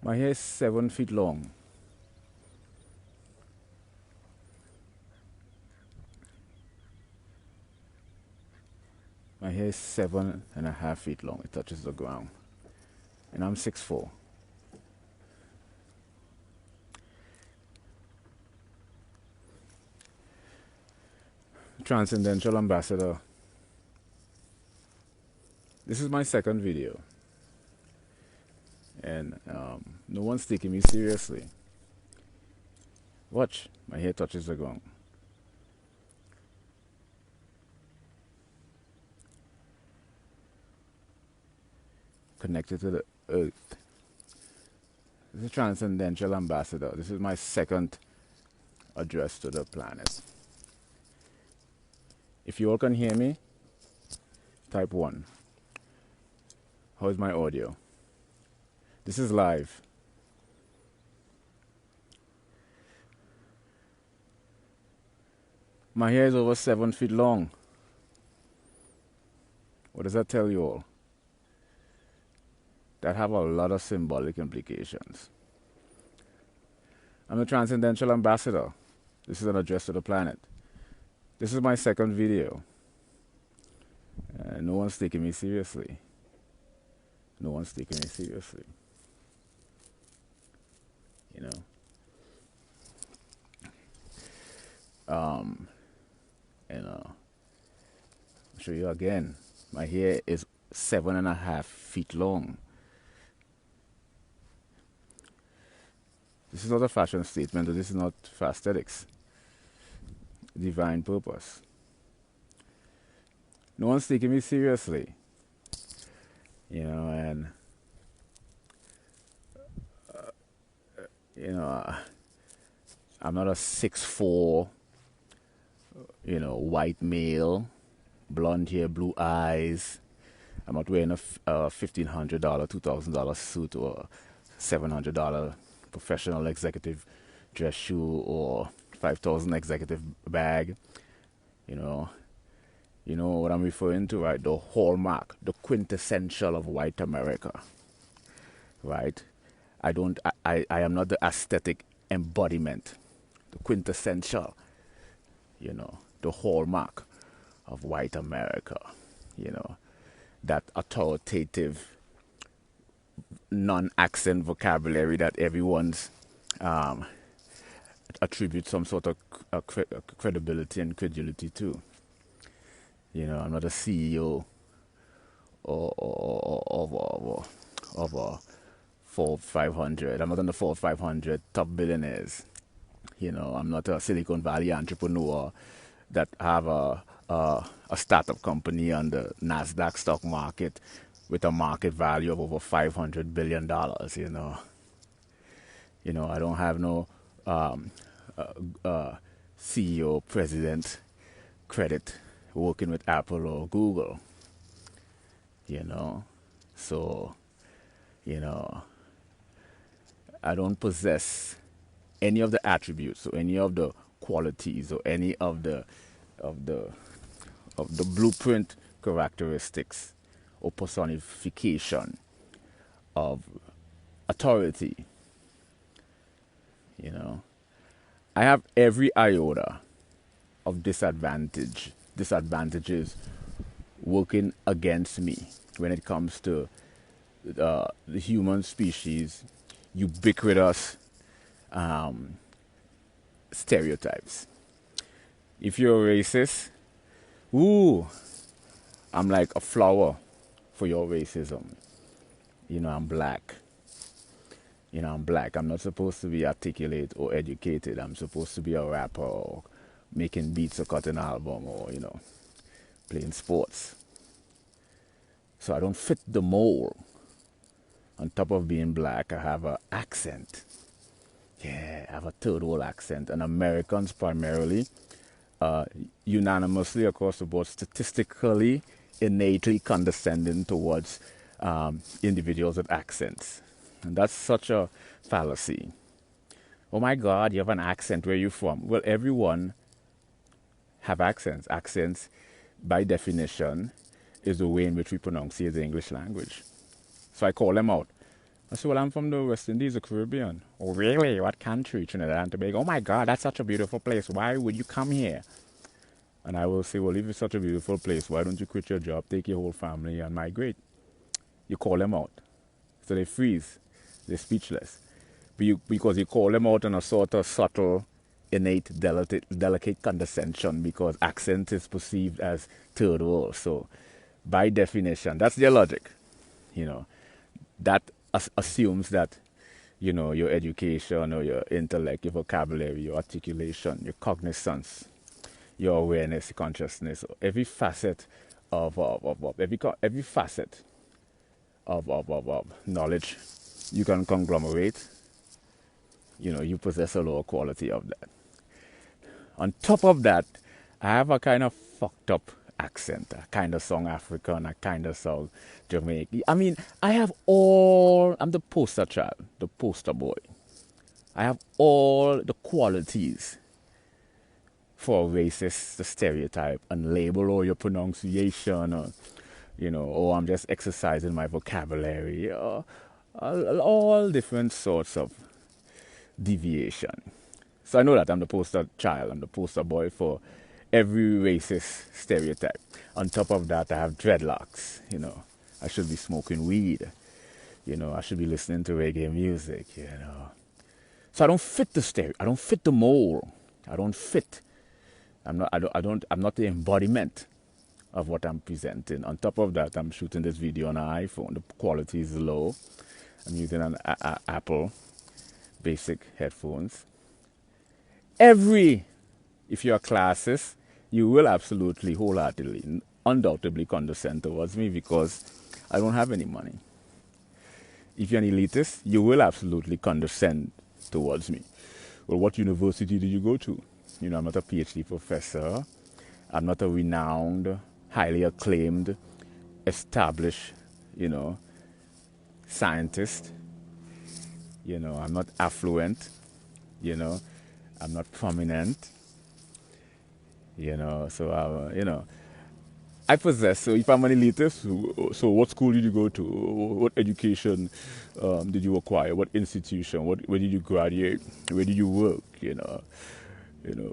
My hair is 7 feet long. My hair is 7.5 feet long. It touches the ground. And I'm 6'4". Transcendental Ambassador. This is my second video. And no one's taking me seriously. Watch, my hair touches the ground. Connected to the earth. This is Transcendental Ambassador. This is my second address to the planet. If you all can hear me, type 1. How is my audio? This is live. My hair is over 7 feet long. What does that tell you all? That have a lot of symbolic implications. I'm the Transcendental Ambassador. This is an address to the planet. This is my second video. No one's taking me seriously. No one's taking me seriously. You know. I'll show you again. My hair is 7.5 feet long. This is not a fashion statement, or this is not for aesthetics. Divine purpose. No one's taking me seriously. You know, and I'm not a 6'4", white male, blonde hair, blue eyes. I'm not wearing a $1,500, $2,000 suit or $700 professional executive dress shoe or $5,000 executive bag. You know what I'm referring to, right? The hallmark, the quintessential of white America, right? I am not the aesthetic embodiment, the quintessential, the hallmark of white America, that authoritative non-accent vocabulary that everyone's attributes some sort of credibility and credulity to. I'm not a CEO of a Forbes 500. I'm not on the Forbes 500 top billionaires. I'm not a Silicon Valley entrepreneur that have a startup company on the NASDAQ stock market with a market value of over $500 billion. I don't have no CEO, president credit working with Apple or Google. So, I don't possess any of the attributes or any of the qualities or any of the blueprint characteristics or personification of authority. I have every iota of disadvantages working against me when it comes to the human species ubiquitous stereotypes. If you're a racist, I'm like a flower for your racism. I'm black. I'm black. I'm not supposed to be articulate or educated. I'm supposed to be a rapper or making beats or cutting an album or, playing sports. So I don't fit the mold. On top of being black, I have an accent. Yeah, I have a third world accent. And Americans primarily, unanimously across the board, statistically, innately condescending towards individuals with accents. And that's such a fallacy. Oh my God, you have an accent. Where are you from? Well, everyone have accents. Accents, by definition, is the way in which we pronounce the English language. So I call them out. I said, well, I'm from the West Indies, the Caribbean. Oh, really? What country? Trinidad and Tobago. Oh, my God, that's such a beautiful place. Why would you come here? And I will say, well, if it's such a beautiful place, why don't you quit your job, take your whole family, and migrate? You call them out. So they freeze. They're speechless. Because you call them out in a sort of subtle, innate, delicate condescension, because accent is perceived as third world. So, by definition, that's their logic. You know, that assumes that, you know, your education or your intellect, your vocabulary, your articulation, your cognizance, your awareness, your consciousness, every facet every facet of knowledge you can conglomerate, you know, you possess a lower quality of that. On top of that, I have a kind of fucked up accent. I kind of sound African, I kind of sound Jamaican. I mean, I'm the poster child, the poster boy. I have all the qualities for a racist, the stereotype, and label or your pronunciation, or, you know, or I'm just exercising my vocabulary, or all different sorts of deviation. So I know that I'm the poster child, I'm the poster boy for every racist stereotype. On top of that, I have dreadlocks, you know. I should be smoking weed, you know. I should be listening to reggae music, you know. So I don't fit the I don't fit the mold. I don't fit. I'm not the embodiment of what I'm presenting. On top of that, I'm shooting this video on an iPhone. The quality is low. I'm using an Apple basic headphones. If you're a classist, you will absolutely, wholeheartedly, undoubtedly condescend towards me because I don't have any money. If you're an elitist, you will absolutely condescend towards me. Well, what university did you go to? You know, I'm not a PhD professor. I'm not a renowned, highly acclaimed, established, you know, scientist. You know, I'm not affluent. You know, I'm not prominent. You know, so, you know, I possess. So if I'm an elitist, so what school did you go to? What education did you acquire? What institution? Where did you graduate? Where did you work? You know,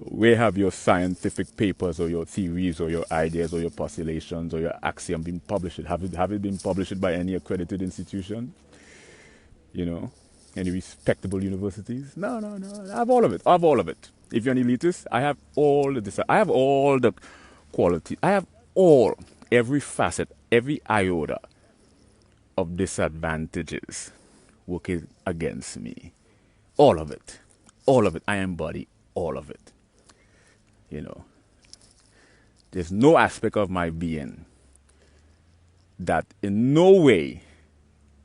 where have your scientific papers or your theories or your ideas or your postulations or your axiom been published? Have it been published by any accredited institution? You know, any respectable universities? No. I have all of it. I have all of it. If you're an elitist, I have all the quality. I have every facet, every iota of disadvantages working against me. All of it. All of it. I embody all of it. You know, there's no aspect of my being that in no way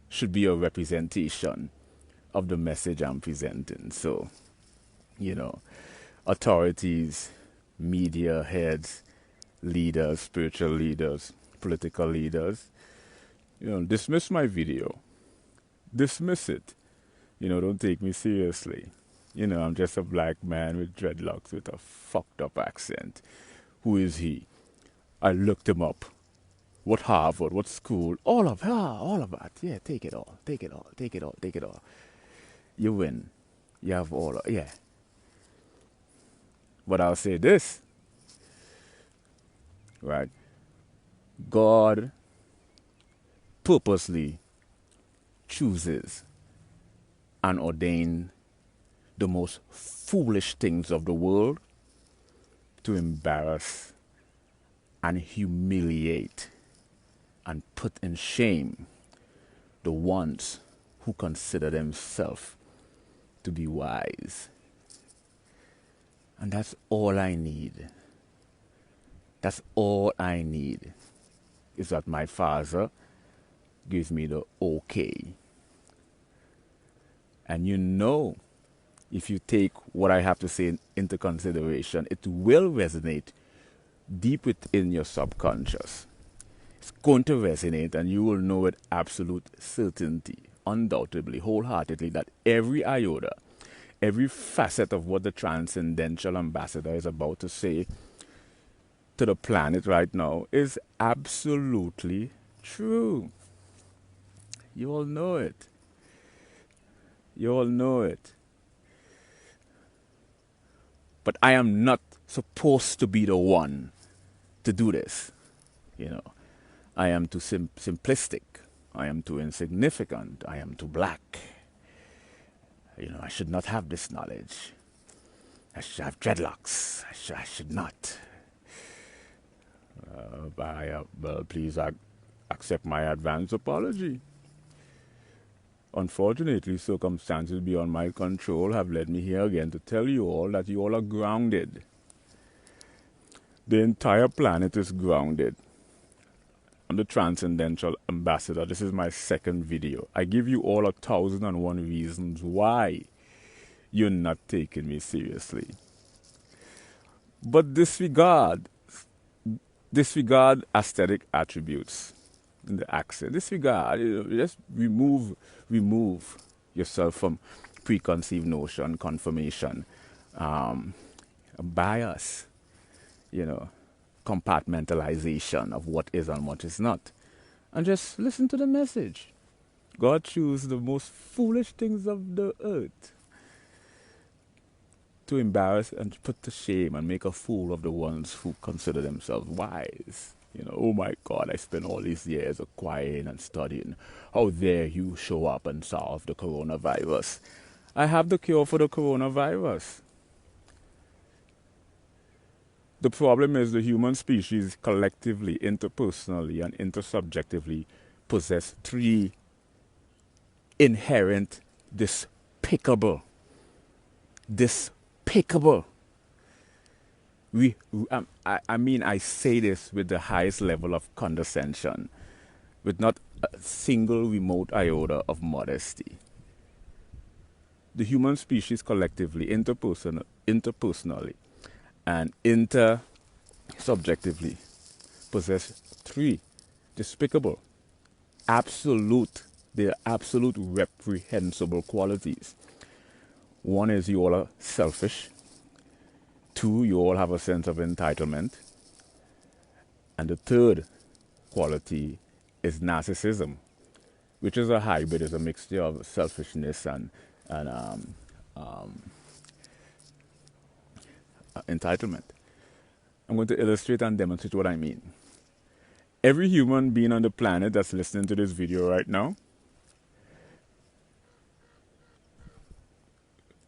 should be a representation of the message I'm presenting. So, you know, authorities, media heads, leaders, spiritual leaders, political leaders, you know, dismiss my video. Dismiss it. You know, don't take me seriously. You know, I'm just a black man with dreadlocks with a fucked up accent. Who is he? I looked him up. What Harvard? What school? All of that. Yeah, take it all. Take it all. You win. You have all. Yeah. But I'll say this. Right? God purposely chooses and ordains the most foolish things of the world to embarrass and humiliate and put in shame the ones who consider themselves to be wise. And that's all I need. That's all I need, is that my Father gives me the okay. And you know, if you take what I have to say into consideration, it will resonate deep within your subconscious. It's going to resonate, and you will know with absolute certainty, undoubtedly, wholeheartedly, that every iota, every facet of what the transcendental ambassador is about to say to the planet right now is absolutely true. You all know it. You all know it. But I am not supposed to be the one to do this. You know, I am too simplistic. I am too insignificant. I am too black. You know, I should not have this knowledge. I should have dreadlocks. I should not. Well, please accept my advance apology. Unfortunately, circumstances beyond my control have led me here again to tell you all that you all are grounded. The entire planet is grounded. I'm the Transcendental Ambassador. This is my second video. I give you all 1,001 reasons why you're not taking me seriously. But disregard aesthetic attributes in the accent. Disregard, just remove yourself from preconceived notion, confirmation, bias, compartmentalization of what is and what is not. And just listen to the message. God chose the most foolish things of the earth to embarrass and put to shame and make a fool of the ones who consider themselves wise. Oh my God, I spent all these years acquiring and studying. How dare you show up and solve the coronavirus? I have the cure for the coronavirus. The problem is the human species collectively, interpersonally, and intersubjectively possess three inherent despicable. I say this with the highest level of condescension, with not a single remote iota of modesty. The human species collectively, interpersonally, and intersubjectively possess three despicable, they're absolute reprehensible qualities. One is you all are selfish. Two, you all have a sense of entitlement. And the third quality is narcissism, which is a hybrid, is a mixture of selfishness and entitlement. I'm going to illustrate and demonstrate what I mean. Every human being on the planet that's listening to this video right now,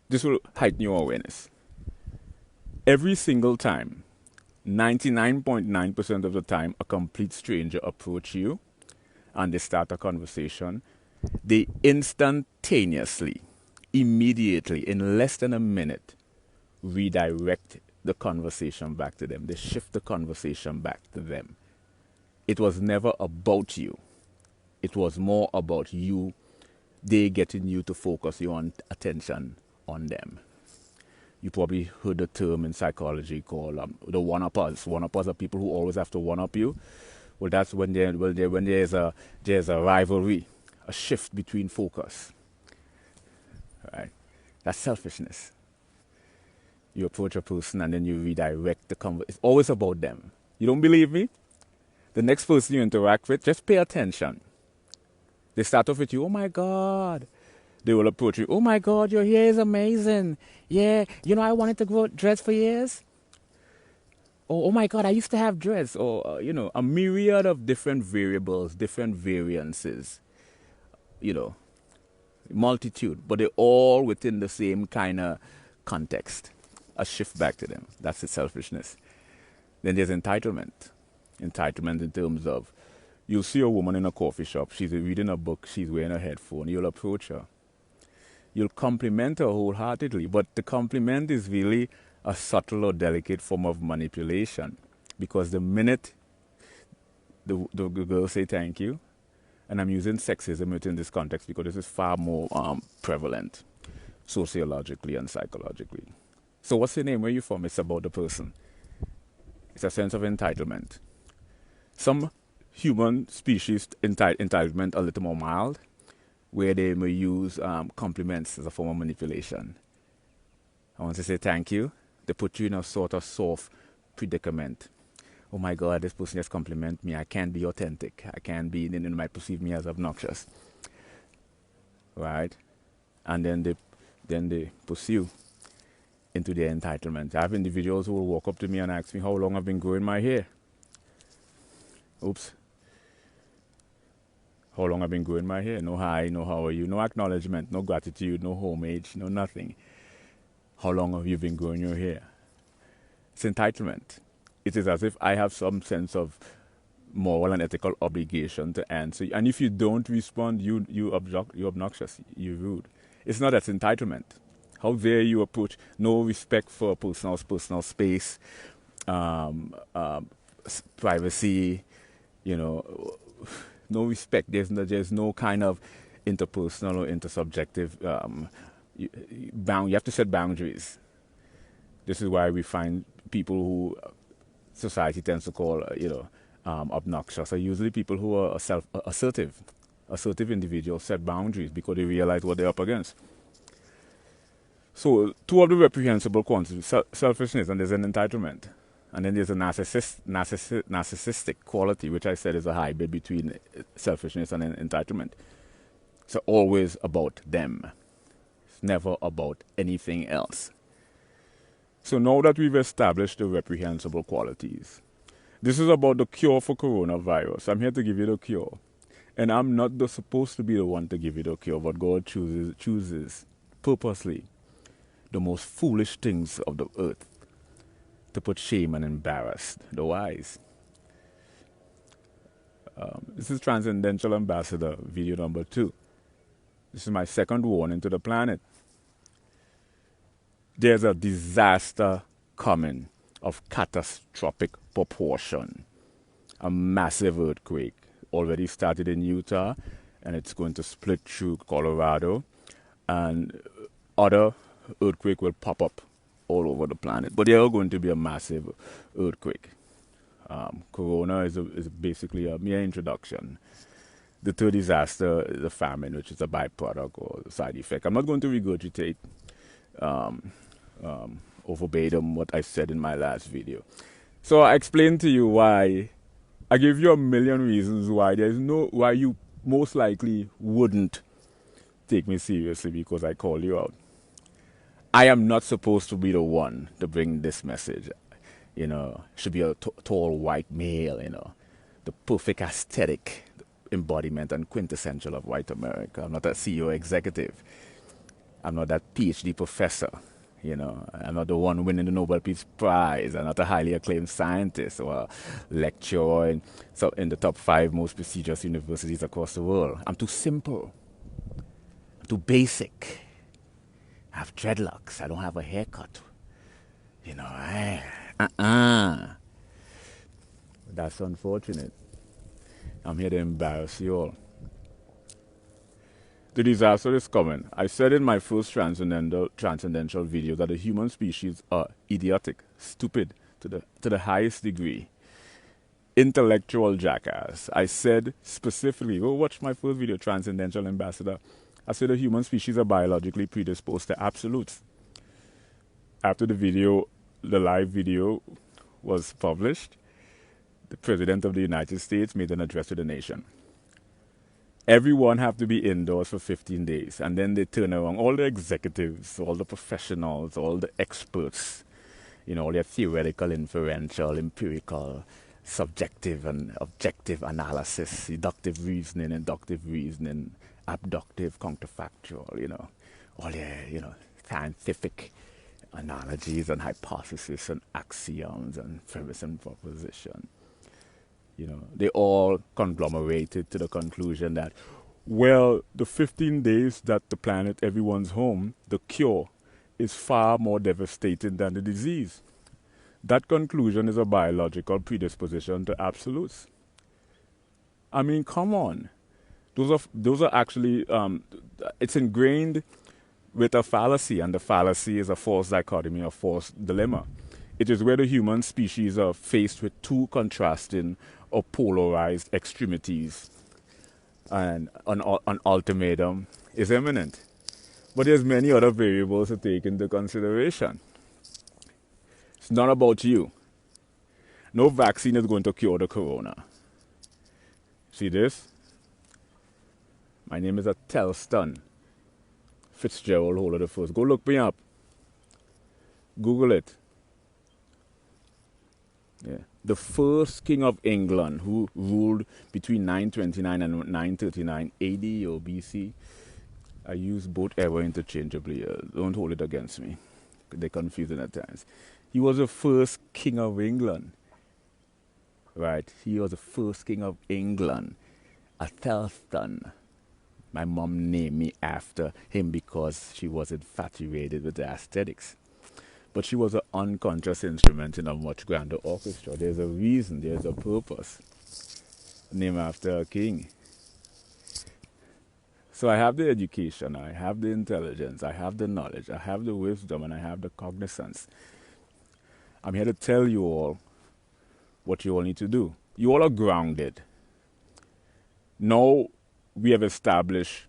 this will heighten your awareness. Every single time, 99.9% of the time, a complete stranger approach you and they start a conversation, they instantaneously, immediately, in less than a minute, redirect the conversation back to them. They shift the conversation back to them. It was never about you. It was more about you, they getting you to focus your attention on them. You probably heard the term in psychology called the one-uppers. One-uppers are people who always have to one-up you. Well, that's when there's a rivalry, a shift between focus. Right? That's selfishness. You approach a person and then you redirect the conversation. It's always about them. You don't believe me? The next person you interact with, just pay attention. They start off with you, oh my God. They will approach you, oh my God, your hair is amazing. Yeah, I wanted to grow dreads for years. Or, oh my God, I used to have dreads. Or, a myriad of different variables, different variances. Multitude. But they're all within the same kind of context. A shift back to them. That's the selfishness. Then there's entitlement. Entitlement in terms of, you'll see a woman in a coffee shop. She's reading a book. She's wearing a headphone. You'll approach her. You'll compliment her wholeheartedly, but the compliment is really a subtle or delicate form of manipulation, because the minute the girl say thank you, and I'm using sexism within this context because this is far more prevalent sociologically and psychologically. So what's your name? Where are you from? It's about the person. It's a sense of entitlement. Some human species entitlement a little more mild, where they may use compliments as a form of manipulation. I want to say thank you. They put you in a sort of soft predicament. Oh my God, this person just compliment me. I can't be authentic. I can't be, they might perceive me as obnoxious. Right? and then they pursue into their entitlement. I have individuals who will walk up to me and ask me how long I've been growing my hair. Oops. How long I've been growing my hair. No hi, no how are you, no acknowledgement, no gratitude, no homage, no nothing. How long have you been growing your hair? It's entitlement. It is as if I have some sense of moral and ethical obligation to answer. And if you don't respond, you're obnoxious, you're rude. It's not that's entitlement. How dare you approach no respect for personal space, privacy, you know, no respect. There's no kind of interpersonal or intersubjective you have to set boundaries. This is why we find people who society tends to call, obnoxious are usually people who are assertive individuals set boundaries because they realize what they're up against. So, two of the reprehensible quantities, selfishness, and there's an entitlement. And then there's a narcissistic quality, which I said is a hybrid between selfishness and entitlement. It's always about them. It's never about anything else. So now that we've established the reprehensible qualities, this is about the cure for coronavirus. I'm here to give you the cure. And I'm not supposed to be the one to give you the cure, but God chooses purposely the most foolish things of the earth to put shame and embarrass the wise. This is Transcendental Ambassador, video number 2. This is my second warning to the planet. There's a disaster coming of catastrophic proportion. A massive earthquake already started in Utah, and it's going to split through Colorado, and other earthquake will pop up all over the planet. But they are going to be a massive earthquake. Corona is basically a mere introduction. The third disaster is a famine, which is a byproduct or side effect. I'm not going to regurgitate or verbatim what I said in my last video. So I explained to you why. I gave you a million reasons why why you most likely wouldn't take me seriously because I called you out. I am not supposed to be the one to bring this message. Should be a tall white male, the perfect aesthetic embodiment and quintessential of white America. I'm not a CEO executive. I'm not that PhD professor. I'm not the one winning the Nobel Peace Prize. I'm not a highly acclaimed scientist or a lecturer in the top 5 most prestigious universities across the world. I'm too simple. I'm too basic. I have dreadlocks. I don't have a haircut. That's unfortunate. I'm here to embarrass you all. The disaster is coming. I said in my first transcendental video that the human species are idiotic, stupid to the highest degree, intellectual jackass. I said specifically, go watch my first video, Transcendental Ambassador. I said the human species are biologically predisposed to absolutes. After the live video was published, the President of the United States made an address to the nation. Everyone have to be indoors for 15 days, and then they turn around, all the executives, all the professionals, all the experts, all their theoretical, inferential, empirical, subjective and objective analysis, deductive reasoning, inductive reasoning, abductive, counterfactual, all their, scientific analogies and hypotheses and axioms and premise and proposition. They all conglomerated to the conclusion that, well, the 15 days that the planet, everyone's home, the cure is far more devastating than the disease. That conclusion is a biological predisposition to absolutes. I mean, come on. Those are actually, it's ingrained with a fallacy, and the fallacy is a false dichotomy, a false dilemma. It is where the human species are faced with two contrasting or polarized extremities, and an ultimatum is imminent. But there's many other variables to take into consideration. It's not about you. No vaccine is going to cure the corona. See this? My name is Atelston, Fitzgerald hold of the first. Go look me up. Google it. Yeah. The first king of England who ruled between 929 and 939 AD or BC. I use both ever interchangeably. Don't hold it against me. They're confusing at times. He was the first king of England. Right? He was the first king of England. Atelston. My mom named me after him because she was infatuated with the aesthetics. But she was an unconscious instrument in a much grander orchestra. There's a reason, there's a purpose. Named after a king. So I have the education, I have the intelligence, I have the knowledge, I have the wisdom, and I have the cognizance. I'm here to tell you all what you all need to do. You all are grounded. Now we have established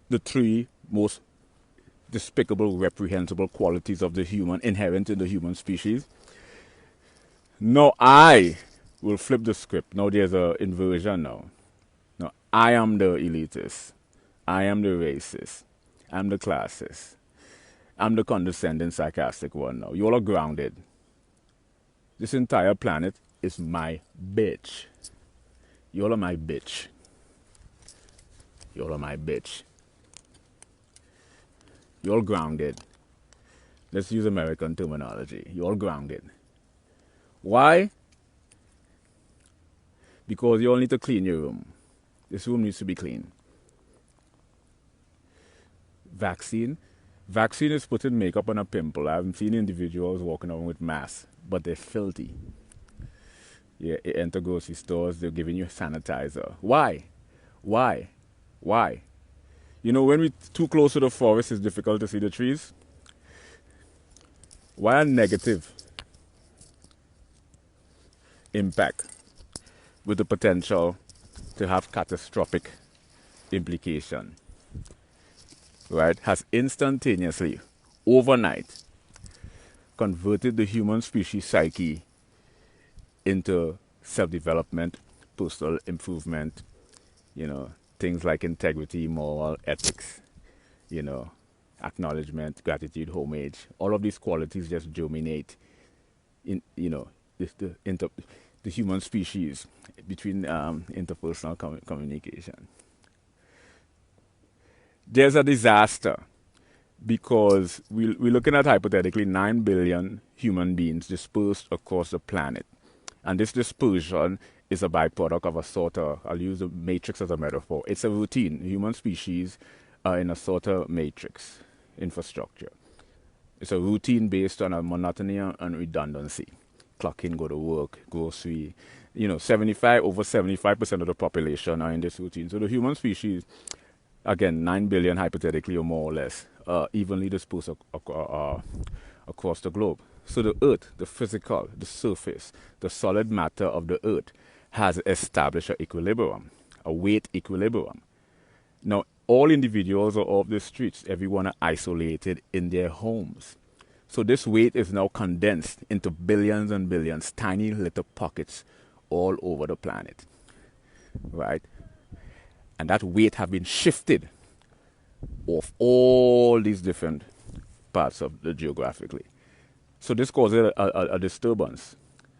the three most despicable, reprehensible qualities of the human, inherent in the human species. Now I will flip the script. Now there's an inversion now. Now I am the elitist. I am the racist. I'm the classist. I'm the condescending, sarcastic one now. You all are grounded. This entire planet is my bitch. You all are my bitch. You all are my bitch. You're all grounded. Let's use American terminology. You're all grounded. Why? Because you all need to clean your room. This room needs to be clean. Vaccine. Vaccine is putting makeup on a pimple. I haven't seen individuals walking around with masks, but they're filthy. Yeah, you enter grocery stores, they're giving you sanitizer. Why? Why? Why? You know, when we're too close to the forest, it's difficult to see the trees. Why a negative impact with the potential to have catastrophic implication, right, has instantaneously, overnight, converted the human species psyche into self-development, personal improvement, you know, things like integrity, moral, ethics, you know, acknowledgement, gratitude, homage. All of these qualities just germinate in, you know, the human species between interpersonal communication. There's a disaster because we're looking at hypothetically 9 billion human beings dispersed across the planet. And this dispersion is a byproduct of a sort of, I'll use the matrix as a metaphor. It's a routine. Human species are in a sort of matrix infrastructure. It's a routine based on a monotony and redundancy. Clock in, go to work, grocery. You know, over 75% of the population are in this routine. So the human species, again, 9 billion hypothetically or more or less, evenly dispersed across the globe. So the earth, the physical, the surface, the solid matter of the earth has established an equilibrium, a weight equilibrium. Now, all individuals are off the streets. Everyone are isolated in their homes. So this weight is now condensed into billions and billions, tiny little pockets all over the planet, right? And that weight have been shifted off all these different parts of the geographically. So this causes a disturbance,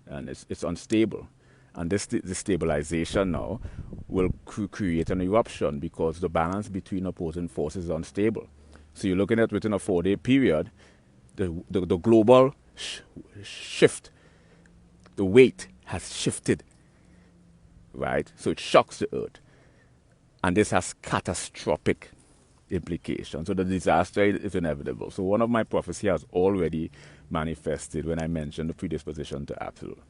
and it's unstable. And this destabilization now will create an eruption because the balance between opposing forces is unstable. So you're looking at within a 4-day period, the global shift, the weight has shifted, right? So it shocks the earth. And this has catastrophic implications. So the disaster is inevitable. So one of my prophecies has already manifested when I mentioned the predisposition to absolute.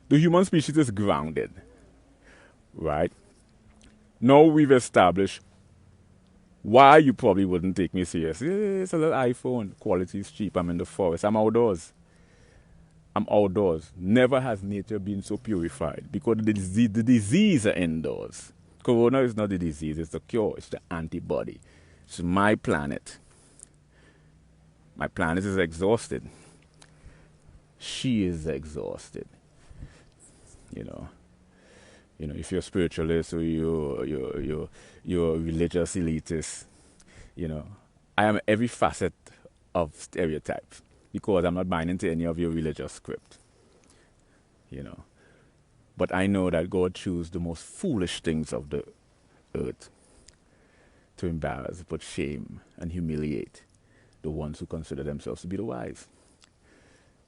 The human species is grounded, right? Now we've established why you probably wouldn't take me seriously. It's a little iPhone. Quality is cheap. I'm in the forest. I'm outdoors. Never has nature been so purified because the disease are indoors. Corona is not the disease. It's the cure. It's the antibody. It's my planet. My planet is exhausted. She is exhausted. You know, if you're a spiritualist or you're a religious elitist, You know, I am every facet of stereotypes because I'm not buying into any of your religious script. You know, but I know that God chose the most foolish things of the earth to embarrass, put shame, and humiliate the ones who consider themselves to be the wise.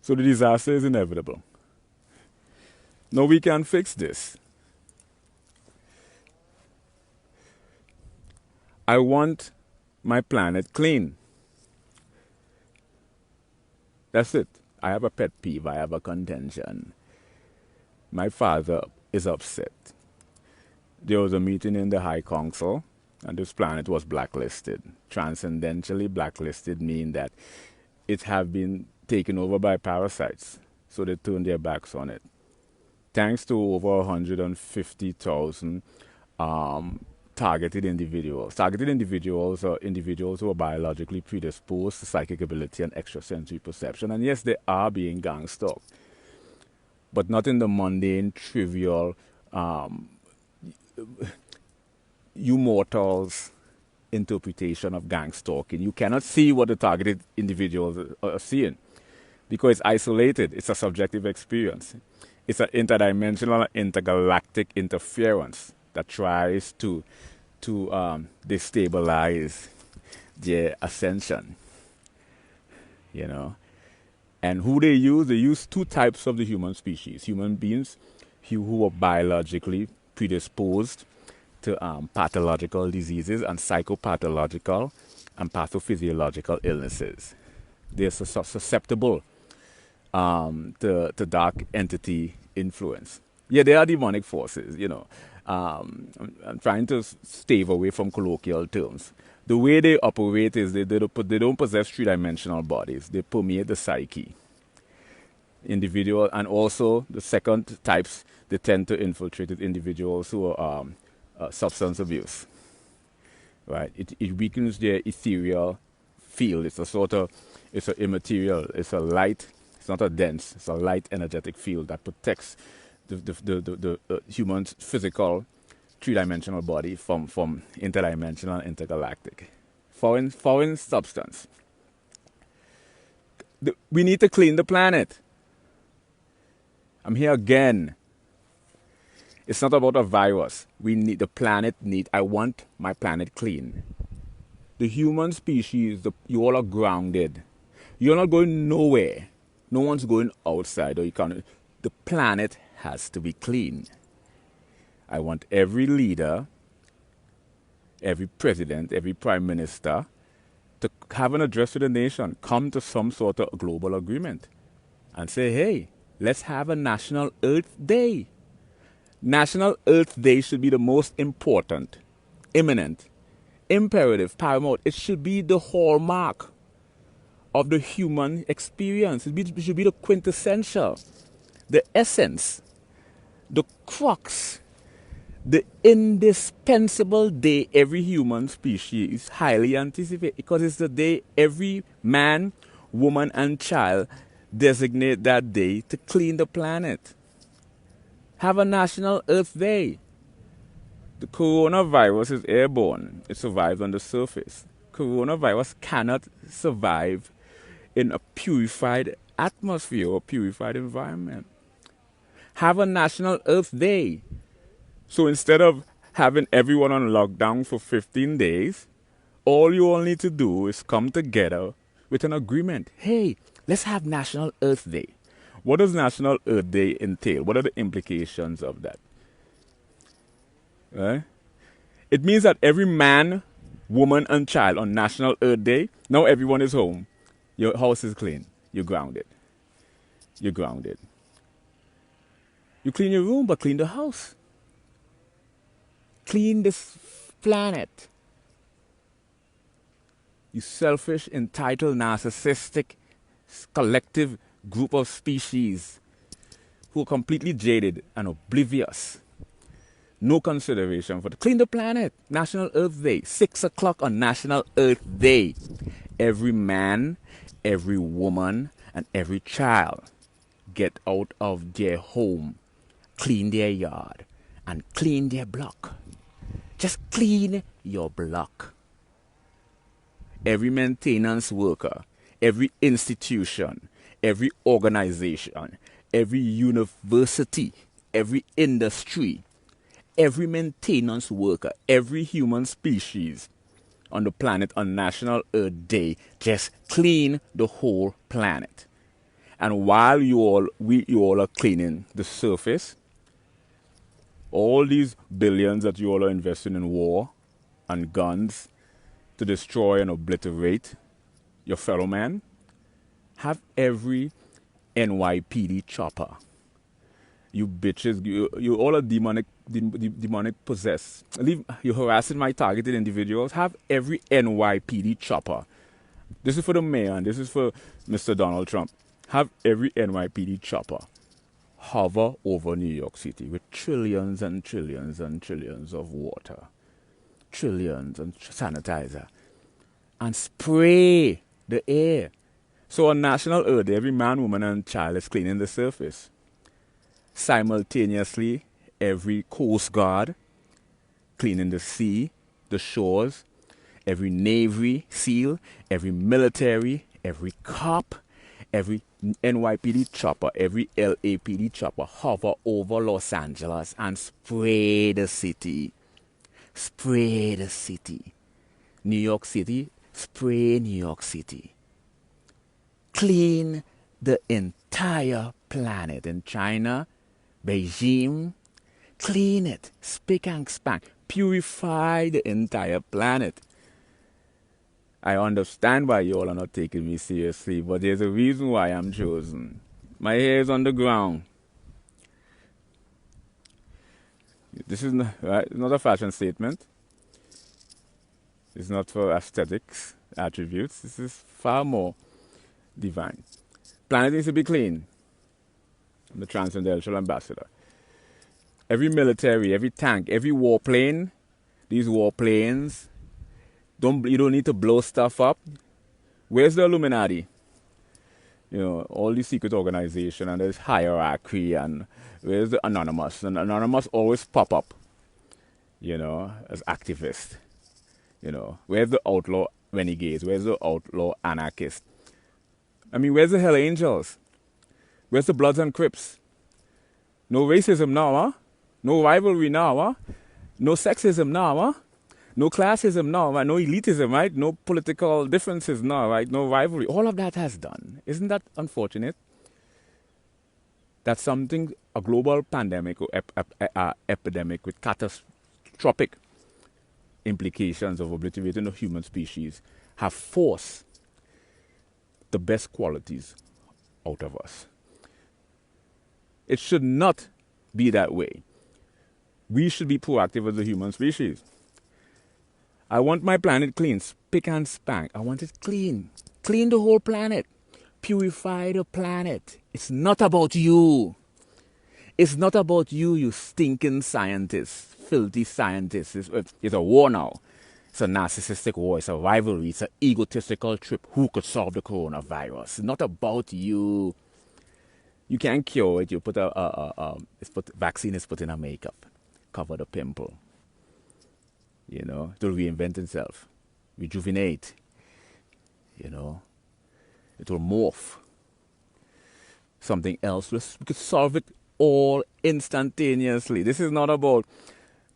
So the disaster is inevitable. No, we can fix this. I want my planet clean. That's it. I have a pet peeve. I have a contention. My father is upset. There was a meeting in the High Council, and this planet was blacklisted. Transcendentally blacklisted mean that it have been taken over by parasites, so they turned their backs on it. Thanks to over 150,000 targeted individuals. Targeted individuals are individuals who are biologically predisposed to psychic ability and extrasensory perception. And yes, they are being gang stalked, but not in the mundane, trivial, you mortals interpretation of gang stalking. You cannot see what the targeted individuals are seeing because it's isolated. It's a subjective experience. It's an interdimensional, intergalactic interference that tries to destabilize their ascension. You know, and who they use two types of the human species: human beings who are biologically predisposed to pathological diseases and psychopathological and pathophysiological illnesses. They're susceptible to dark entity influence. Yeah, they are demonic forces, you know. I'm trying to stave away from colloquial terms. The way they operate is they don't possess three-dimensional bodies. They permeate the psyche. Individual, and also the second types, they tend to infiltrate individuals who are substance abuse. Right? It weakens their ethereal field. It's an immaterial, it's a light. It's not a dense, it's a light energetic field that protects the human's physical three-dimensional body from interdimensional and intergalactic. Foreign substance. We need to clean the planet. I'm here again. It's not about a virus. I want my planet clean. The human species, you all are grounded. You're not going nowhere. No one's going outside, or you can't. The planet has to be clean. I want every leader, every president, every prime minister to have an address to the nation, come to some sort of global agreement and say, hey, let's have a National Earth Day. National Earth Day should be the most important, imminent, imperative, paramount. It should be the hallmark of the human experience. It should be the quintessential, the essence, the crux, the indispensable day every human species highly anticipates, because it's the day every man, woman, and child designate that day to clean the planet. Have a National Earth Day. The coronavirus is airborne. It survives on the surface. Coronavirus cannot survive in a purified atmosphere or purified environment. Have a National Earth Day. So instead of having everyone on lockdown for 15 days, all you all need to do is come together with an agreement. Hey, let's have National Earth Day. What does National Earth Day entail? What are the implications of that? Right? It means that every man, woman, and child on National Earth Day, now everyone is home. Your house is clean. You're grounded. You're grounded. You clean your room, but clean the house. Clean this planet. You selfish, entitled, narcissistic, collective group of species who are completely jaded and oblivious. No consideration for clean the planet. National Earth Day. 6 o'clock on National Earth Day. Every man, every woman, and every child get out of their home, clean their yard, and clean their block. Just clean your block. every maintenance worker, every institution, every organization, every university, every industry, every maintenance worker, every human species on the planet on National Earth Day just clean the whole planet. And while you all are cleaning the surface, all these billions that you all are investing in war and guns to destroy and obliterate your fellow man, have every NYPD chopper. You bitches, you all are demonic possessed. You're harassing my targeted individuals. Have every NYPD chopper. This is for the mayor and this is for Mr. Donald Trump. Have every NYPD chopper hover over New York City with trillions and trillions and trillions of water, trillions and sanitizer, and spray the air. So on National Earth, every man, woman, and child is cleaning the surface. Simultaneously, every Coast Guard cleaning the sea, the shores, every Navy SEAL, every military, every cop, every NYPD chopper, every LAPD chopper hover over Los Angeles and spray the city. Spray the city. New York City, spray New York City. Clean the entire planet. In China, Beijing, clean it. Spick and span. Purify the entire planet. I understand why you all are not taking me seriously, but there's a reason why I'm chosen. My hair is on the ground. This is not, right? It's not a fashion statement. It's not for aesthetics, attributes. This is far more divine. Planet needs to be clean. I'm the Transcendental Ambassador. Every military, every tank, every warplane, these warplanes, you don't need to blow stuff up. Where's the Illuminati? You know, all these secret organization and there's hierarchy, and where's the Anonymous? And Anonymous always pop up, you know, as activists. You know, where's the outlaw renegades? Where's the outlaw anarchists? I mean, where's the Hell Angels? Where's the Bloods and Crips? No racism now, huh? No rivalry now, huh? No sexism now, huh? No classism now, right? No elitism, right? No political differences now, right? No rivalry. All of that has done. Isn't that unfortunate? That something, a global pandemic or epidemic with catastrophic implications of obliterating the human species have forced the best qualities out of us. It should not be that way. We should be proactive as a human species. I want my planet clean, spick and span. I want it clean. Clean the whole planet. Purify the planet. It's not about you. It's not about you, you stinking scientists, filthy scientists. It's a war now. It's a narcissistic war. It's a rivalry. It's an egotistical trip. Who could solve the coronavirus? It's not about you. You can't cure it. You put vaccine is put in a makeup, cover the pimple. You know, to reinvent itself, rejuvenate. You know, it will morph. Something else. We could solve it all instantaneously. This is not about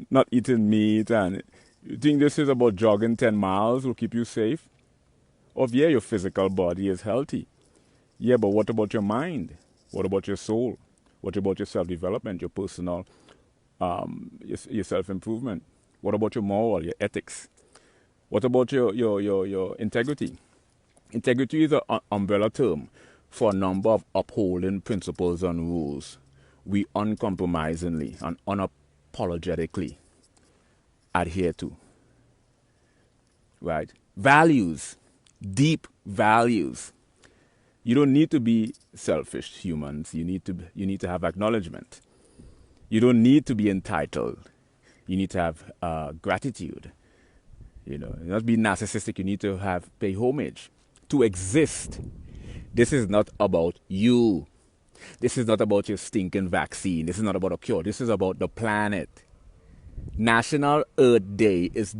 not eating meat, and you think this is about jogging 10 miles will keep you safe? Yeah, your physical body is healthy. Yeah, but what about your mind? What about your soul? What about your self-development, your personal, your self-improvement? What about your moral, your ethics? What about your integrity? Integrity is an umbrella term for a number of upholding principles and rules we uncompromisingly and unapologetically adhere to. Right? Values, deep values. You don't need to be selfish humans. You need to have acknowledgement. You don't need to be entitled. You need to have gratitude. You know, not be narcissistic. You need to pay homage. To exist. This is not about you. This is not about your stinking vaccine. This is not about a cure. This is about the planet. National Earth Day is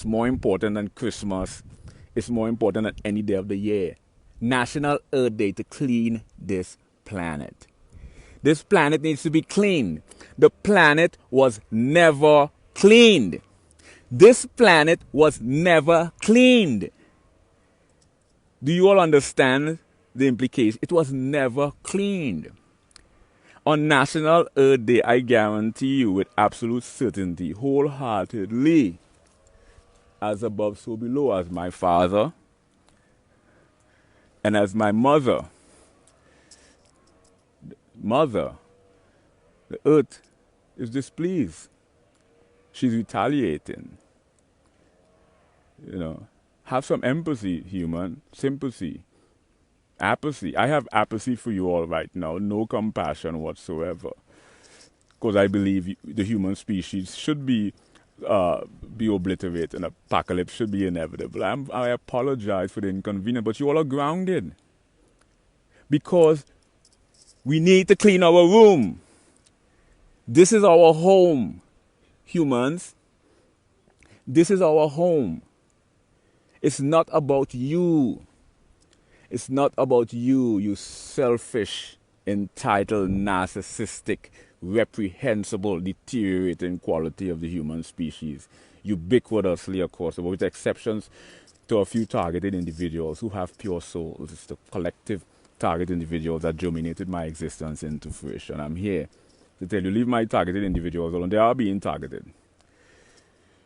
more important than Christmas. is more important than any day of the year. National Earth Day to clean this planet. This planet needs to be cleaned. The planet was never cleaned. This planet was never cleaned. Do you all understand the implication? It was never cleaned. On National Earth Day, I guarantee you with absolute certainty, wholeheartedly, as above, so below, as my father and as my mother, the earth is displeased. She's retaliating. You know, have some empathy, human, sympathy, apathy. I have apathy for you all right now, no compassion whatsoever. Because I believe the human species should be obliterated and apocalypse should be inevitable. I apologize for the inconvenience, but you all are grounded. Because we need to clean our room. This is our home, humans. This is our home. It's not about you. It's not about you, you selfish, entitled, narcissistic, reprehensible, deteriorating quality of the human species, ubiquitously across the world, with exceptions to a few targeted individuals who have pure souls. It's the collective targeted individuals that germinated my existence into fruition. I'm here to tell you, leave my targeted individuals alone. They are being targeted.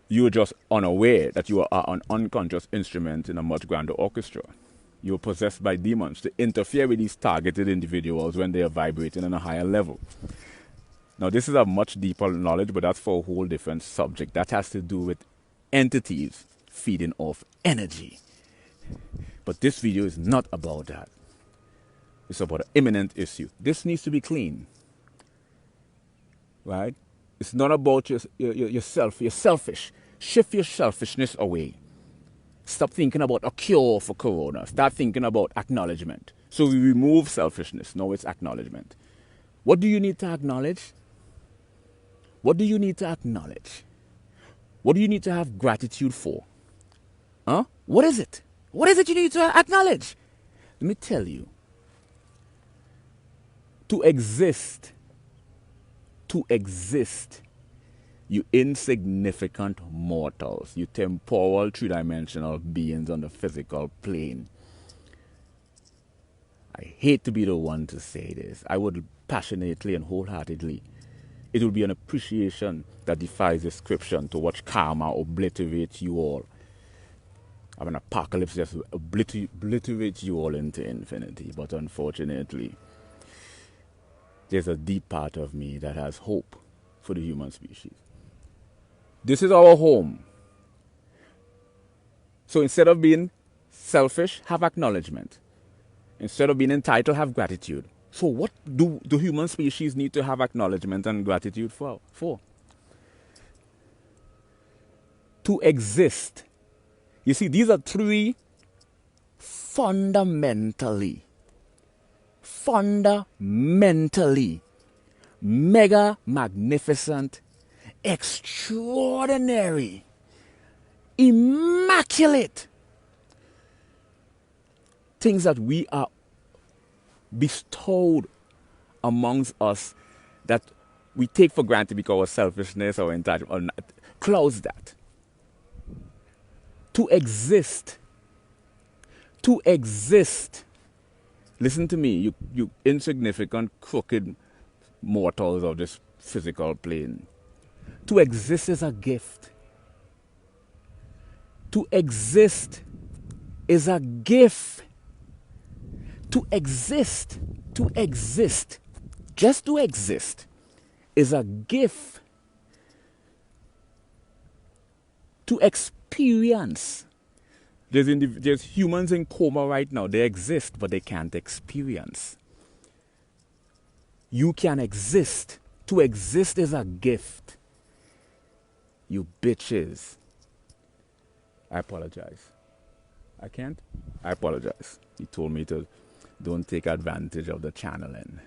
You are just unaware that you are an unconscious instrument in a much grander orchestra. You're possessed by demons to interfere with these targeted individuals when they are vibrating on a higher level. Now, this is a much deeper knowledge, but that's for a whole different subject. That has to do with entities feeding off energy. But this video is not about that. It's about an imminent issue. This needs to be clean. Right? It's not about yourself. You're selfish. Shift your selfishness away. Stop thinking about a cure for corona. Start thinking about acknowledgement. So we remove selfishness. Now it's acknowledgement. What do you need to acknowledge? What do you need to acknowledge? What do you need to have gratitude for? Huh? What is it? What is it you need to acknowledge? Let me tell you. To exist, you insignificant mortals, you temporal, three-dimensional beings on the physical plane. I hate to be the one to say this. I would passionately and wholeheartedly. It would be an appreciation that defies description to watch karma obliterate you all. I mean, apocalypse just obliterates you all into infinity. But unfortunately, there's a deep part of me that has hope for the human species. This is our home. So instead of being selfish, have acknowledgement. Instead of being entitled, have gratitude. So what do the human species need to have acknowledgement and gratitude for? To exist. You see, these are three fundamentally mega magnificent, extraordinary, immaculate things that we are bestowed amongst us that we take for granted because of selfishness or entitlement. Close that. To exist. Listen to me, you insignificant, crooked mortals of this physical plane. To exist is a gift. To exist is a gift. To exist, just to exist, is a gift. To experience. There's humans in coma right now. They exist, but they can't experience. You can exist. To exist is a gift. You bitches. I apologize. I can't? I apologize. He told me to don't take advantage of the channeling.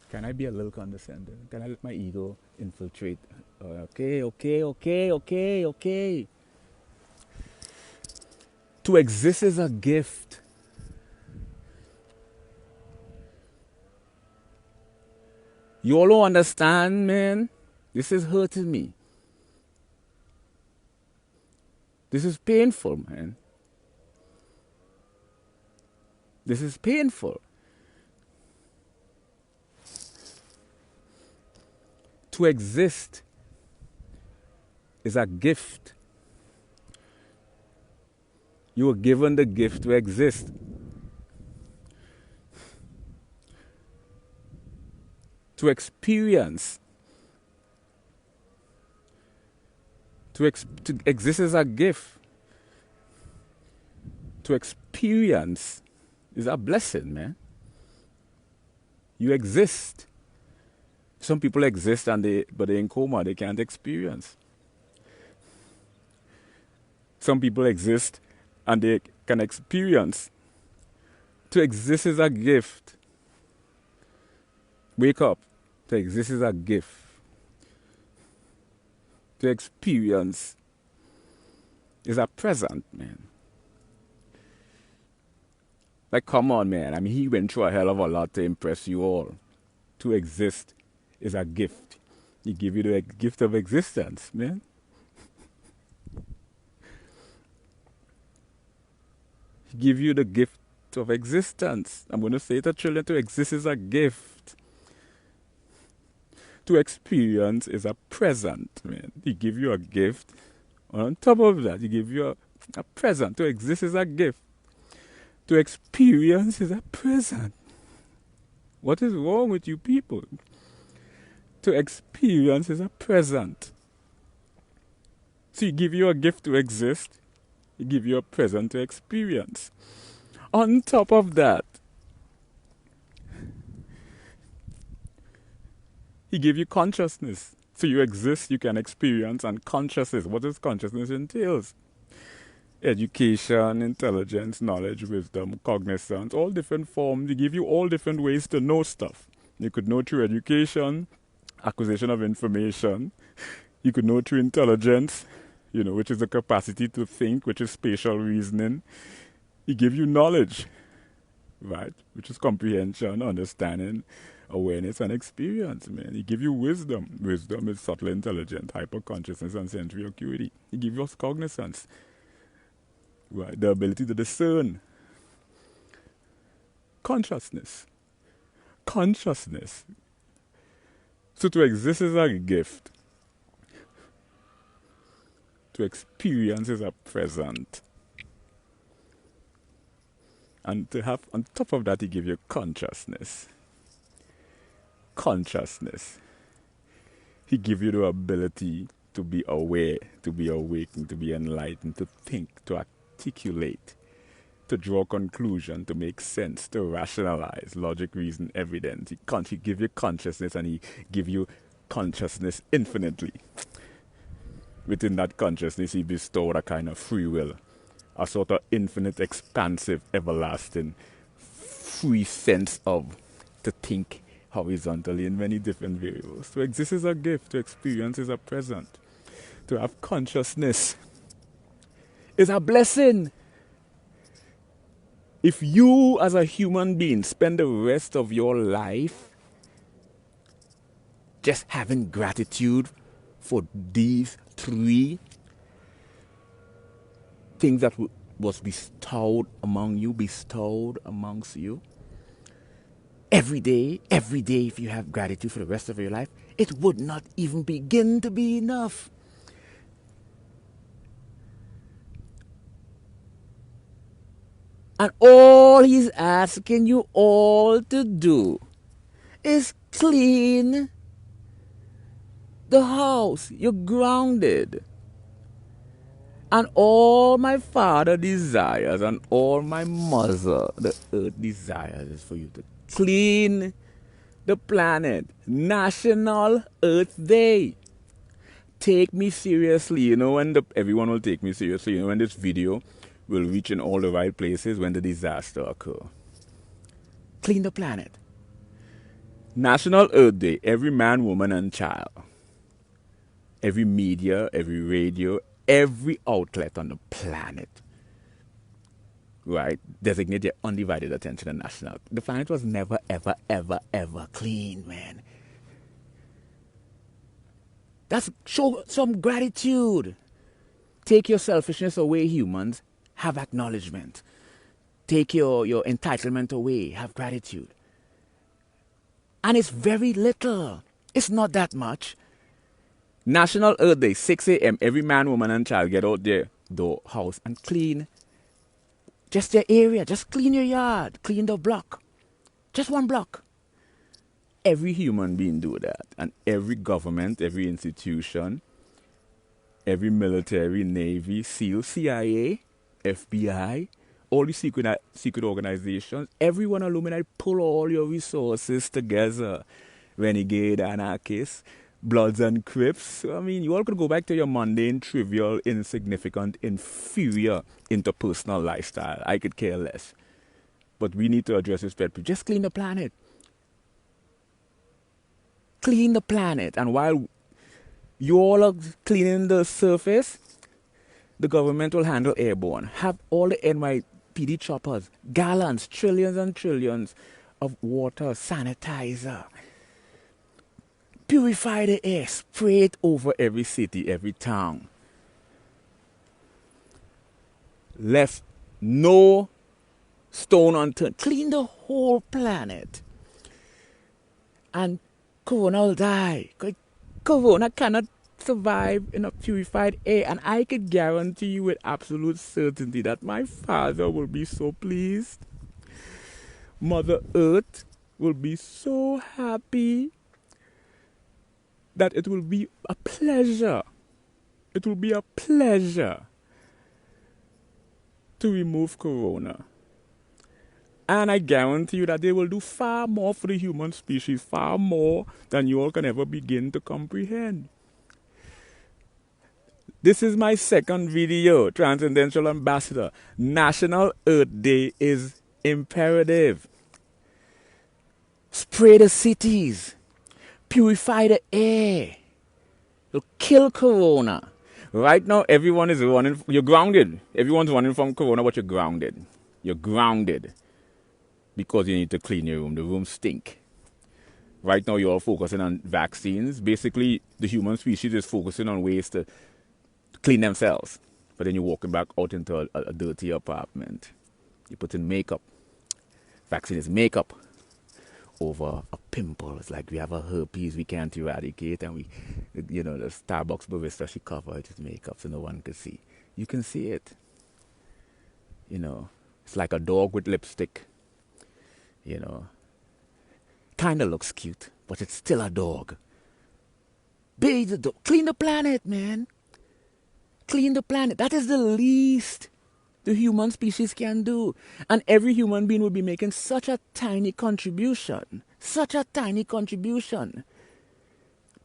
Can I be a little condescending? Can I let my ego infiltrate? Okay. To exist is a gift. You all don't understand, man. This is hurting me. This is painful, man. This is painful. To exist is a gift. You were given the gift to exist. To experience. To exist is a gift. To experience is a blessing, man. You exist. Some people exist but they're in coma, they can't experience. Some people exist and they can experience. To exist is a gift. Wake up. To exist is a gift. To experience is a present, man. Like, come on, man. I mean, he went through a hell of a lot to impress you all. To exist is a gift. He give you the gift of existence, man. He give you the gift of existence. I'm going to say to children, to exist is a gift. To experience is a present, man. He give you a gift. On top of that, he give you a present. To exist is a gift. To experience is a present. What is wrong with you people? To experience is a present. So he give you a gift to exist. He give you a present to experience. On top of that, he give you consciousness. So you exist, you can experience, and consciousness. What does consciousness entails? Education, intelligence, knowledge, wisdom, cognizance, all different forms. They give you all different ways to know stuff. You could know through education, acquisition of information. You could know through intelligence, which is the capacity to think, which is spatial reasoning. He give you knowledge, right, which is comprehension, understanding, awareness, and experience, man. He give you wisdom. Wisdom is subtle intelligence, hyper-consciousness, and sensory acuity. He give you cognizance. Right, the ability to discern. Consciousness. So to exist is a gift. To experience is a present. And to have, on top of that, he give you consciousness. He give you the ability to be aware, to be awakened, to be enlightened, to think, to articulate, to draw conclusion, to make sense, to rationalize, logic, reason, evidence. He give you consciousness, and he give you consciousness infinitely. Within that consciousness, he bestowed a kind of free will, a sort of infinite, expansive, everlasting, free sense of to think horizontally in many different variables. To exist is a gift, to experience is a present. To have consciousness is a blessing. If you as a human being spend the rest of your life just having gratitude for these three things that was bestowed amongst you, every day, if you have gratitude for the rest of your life, it would not even begin to be enough. And all he's asking you all to do is clean the house. You're grounded. And all my father desires and all my mother, the earth desires, is for you to clean the planet. National Earth Day. Take me seriously. When everyone will take me seriously. When this video will reach in all the right places when the disaster occur. Clean the planet. National Earth Day. Every man, woman, and child. Every media, every radio, every outlet on the planet right? Designate your undivided attention and national. The planet was never, ever, ever, ever clean, man. That's show some gratitude. Take your selfishness away, humans. Have acknowledgement. Take your entitlement away. Have gratitude. And it's very little. It's not that much. National Earth Day, 6 a.m. Every man, woman, and child get out there, door, house, and clean just your area. Just clean your yard. Clean the block. Just one block. Every human being do that. And every government, every institution, every military, Navy, SEAL, CIA, FBI, all the secret organizations, everyone Illuminati, pull all your resources together. Renegade, anarchists, Bloods and Crips. So, I mean, you all could go back to your mundane, trivial, insignificant, inferior interpersonal lifestyle. I could care less. But we need to address this pet peeve. Just clean the planet. Clean the planet. And while you all are cleaning the surface, the government will handle airborne. Have all the NYPD choppers, gallons, trillions and trillions of water, sanitizer. Purify the air. Spray it over every city, every town. Left no stone unturned. Clean the whole planet. And Corona will die. Corona cannot survive in a purified air. And I can guarantee you with absolute certainty that my father will be so pleased. Mother Earth will be so happy that it will be a pleasure. It will be a pleasure to remove Corona. And I guarantee you that they will do far more for the human species, far more than you all can ever begin to comprehend. This is my second video, Transcendental Ambassador. National Earth Day is imperative. Spray the cities. Purify the air. It'll kill Corona. Right now, everyone is running. You're grounded. Everyone's running from Corona, but you're grounded. You're grounded. Because you need to clean your room. The rooms stink. Right now, you're all focusing on vaccines. Basically, the human species is focusing on ways to clean themselves. But then you're walking back out into a dirty apartment. You put in makeup. Vaccine is makeup over a pimple. It's like we have a herpes we can't eradicate. And the Starbucks barista, she covered it with makeup so no one could see. You can see it. It's like a dog with lipstick. Kind of looks cute, but it's still a dog. Bathe the dog. Clean the planet, man. Clean the planet. That is the least the human species can do. And every human being will be making such a tiny contribution. Such a tiny contribution.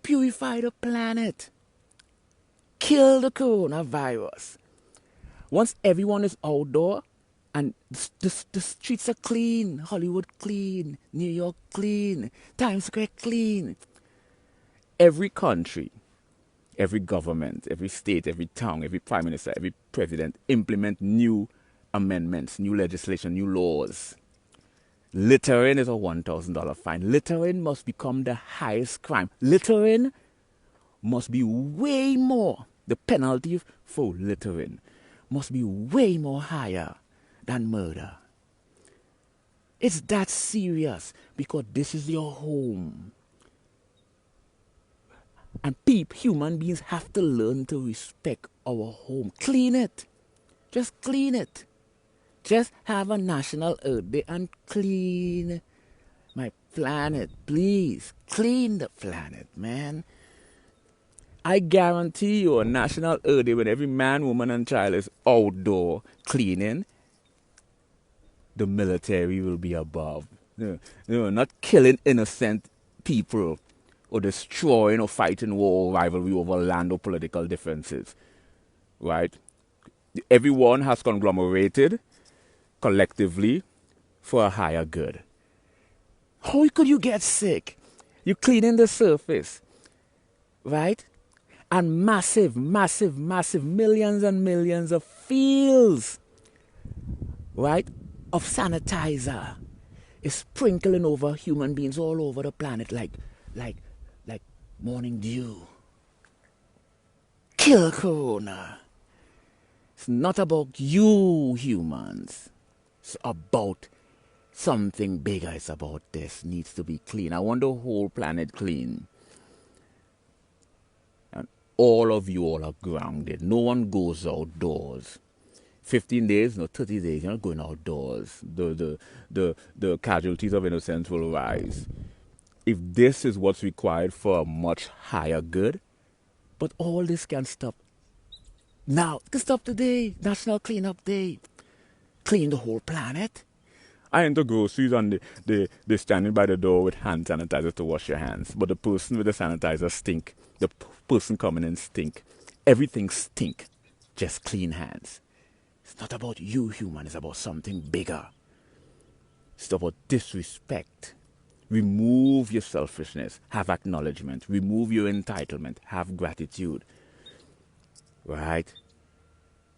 Purify the planet. Kill the coronavirus. Once everyone is outdoor, and the streets are clean, Hollywood clean, New York clean, Times Square clean. Every country, every government, every state, every town, every prime minister, every president implement new amendments, new legislation, new laws. Littering is a $1,000 fine. Littering must become the highest crime. Littering must be way more. The penalty for littering must be way more higher than murder. It's that serious because this is your home. And human beings have to learn to respect our home. Clean it. Just clean it. Just have a National Earth Day and clean my planet. Please, clean the planet, man. I guarantee you a National Earth Day when every man, woman, and child is outdoor cleaning, the military will be above. Not killing innocent people or destroying or fighting war or rivalry over land or political differences. Right? Everyone has conglomerated collectively for a higher good. How could you get sick? You're cleaning the surface. Right? And massive, massive, massive millions and millions of fields right, of sanitizer is sprinkling over human beings all over the planet like morning dew. Kill corona. It's not about you humans. It's about something bigger. It's about this. Needs to be clean. I want the whole planet clean. And all of you all are grounded. No one goes outdoors. 15 days, no, 30 days, you're not going outdoors. The casualties of innocence will rise. If this is what's required for a much higher good, but all this can stop now. It can stop today. National Cleanup Day. Clean the whole planet. I enter groceries and they're standing by the door with hand sanitizer to wash your hands. But the person with the sanitizer stink. The person coming in stink. Everything stink. Just clean hands. It's not about you, human. It's about something bigger. It's about disrespect. Remove your selfishness. Have acknowledgement. Remove your entitlement. Have gratitude. Right?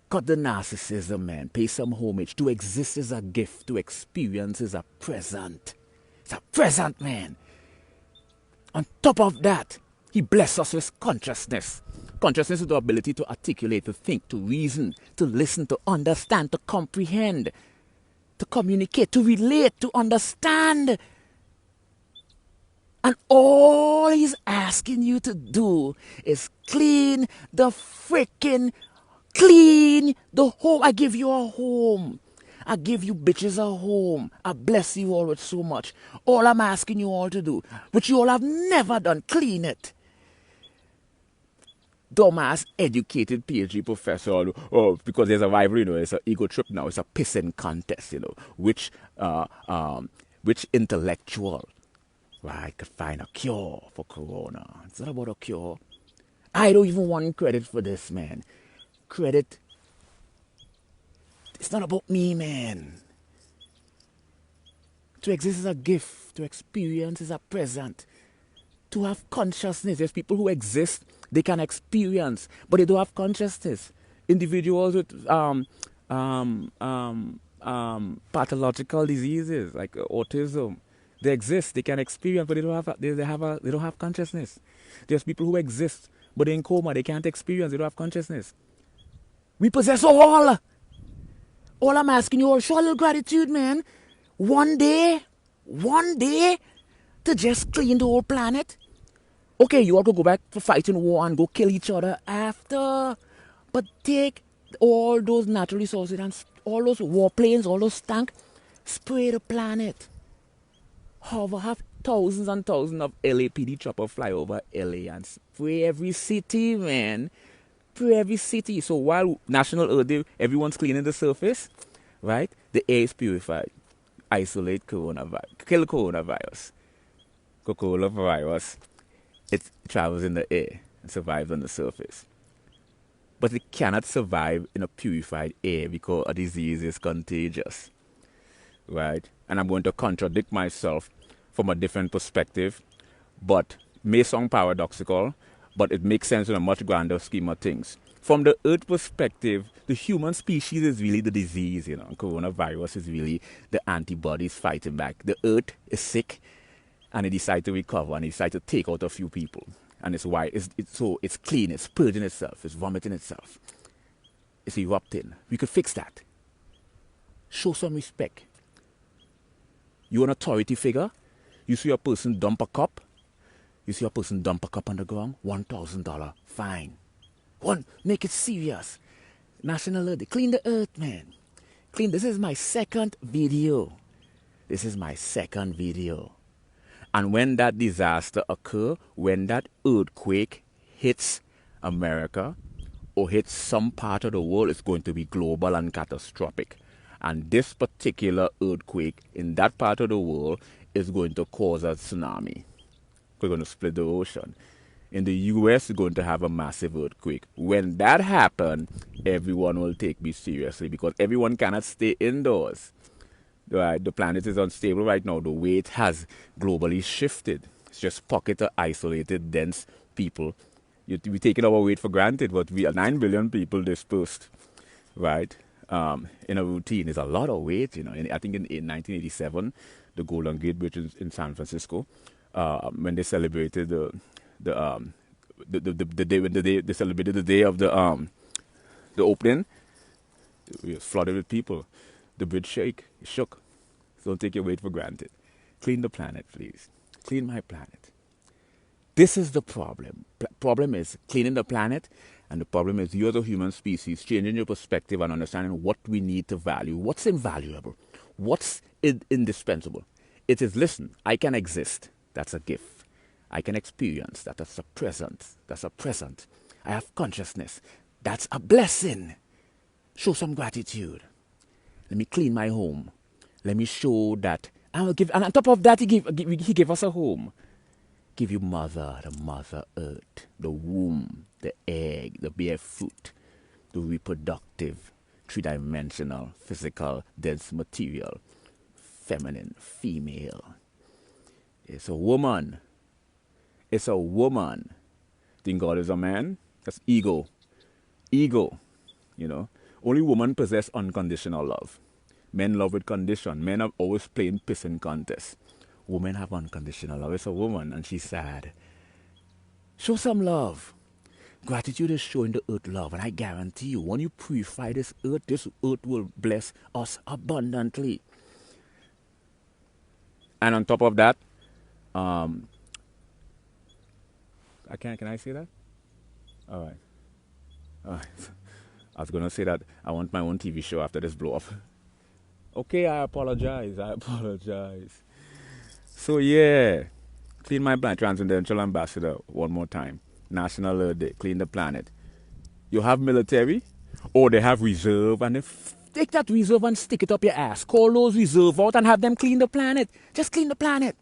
Cut the narcissism, man. Pay some homage. To exist is a gift. To experience is a present. It's a present, man. On top of that, he blessed us with consciousness. Consciousness is the ability to articulate, to think, to reason, to listen, to understand, to comprehend, to communicate, to relate, to understand. And all he's asking you to do is clean the home. I give you a home. I give you bitches a home. I bless you all with so much. All I'm asking you all to do, which you all have never done, clean it. Dumbass, educated PhD professor, or because there's a rivalry, it's an ego trip now. It's a pissing contest, which intellectual, right, could find a cure for corona. It's not about a cure. I don't even want credit for this, man. Credit. It's not about me, man. To exist is a gift. To experience is a present. To have consciousness. There's people who exist, they can experience, but they don't have consciousness. Individuals with pathological diseases like autism, they exist, they can experience, but they don't have consciousness. There's people who exist, but they're in coma, they can't experience, they don't have consciousness. We possess all. All I'm asking you all, show a little gratitude, man. One day, to just clean the whole planet. Okay, you all could go back to fighting war and go kill each other after. But take all those natural resources and all those warplanes, all those tanks, spray the planet. Have thousands and thousands of LAPD choppers fly over LA and spray every city, man. Spray every city. So while National Earth Day, everyone's cleaning the surface, right? The air is purified. Isolate coronavirus. Kill coronavirus. Coronavirus. It travels in the air and survives on the surface. But it cannot survive in a purified air because a disease is contagious. Right? And I'm going to contradict myself from a different perspective, but may sound paradoxical, but it makes sense in a much grander scheme of things. From the Earth perspective, the human species is really the disease, Coronavirus is really the antibodies fighting back. The Earth is sick, and it decides to recover, and it decides to take out a few people. And it's why it's clean, it's purging itself, it's vomiting itself. It's erupting. We could fix that. Show some respect. You're an authority figure. You see a person dump a cup. You see a person dump a cup on the ground. $1,000 fine. Make it serious. National Earth Day. Clean the earth, man. Clean. This is my second video. And when that disaster occurs, when that earthquake hits America or hits some part of the world, it's going to be global and catastrophic. And this particular earthquake in that part of the world is going to cause a tsunami. We're going to split the ocean. In the US, we're going to have a massive earthquake. When that happens, everyone will take me seriously because everyone cannot stay indoors. Right? The planet is unstable right now. The weight has globally shifted. It's just pocket of isolated, dense people. We're taking our weight for granted, but we are 9 billion people dispersed. Right? in a routine is a lot of weight. I think in 1987, the Golden Gate Bridge in San Francisco, when they celebrated the day when they celebrated the day of the opening, it was flooded with people. The bridge shook. So don't take your weight for granted. Clean the planet, please. Clean my planet. This is the problem. Problem is cleaning the planet, and the problem is you as a human species changing your perspective and understanding what we need to value, what's invaluable, what's indispensable. It is, listen, I can exist. That's a gift. I can experience. That's a present. That's a present. I have consciousness. That's a blessing. Show some gratitude. Let me clean my home. Let me show that I will give. And on top of that, he gave us a home. Give you the mother earth, the womb, the egg, the bare fruit, the reproductive, three-dimensional, physical, dense material, feminine, female. It's a woman. It's a woman. Think God is a man? That's ego. Ego. Only women possess unconditional love. Men love with condition. Men are always playing pissing contests. Women have unconditional love. It's a woman and she's sad. Show some love. Gratitude is showing the earth love. And I guarantee you, when you purify this earth will bless us abundantly. And on top of that, can I say that? All right. I was going to say that I want my own TV show after this blow up. Okay, I apologize. So yeah, clean my planet, Transcendental Ambassador, one more time. National Earth Day, clean the planet. You have military, or they have reserve, and take that reserve and stick it up your ass. Call those reserve out and have them clean the planet. Just clean the planet.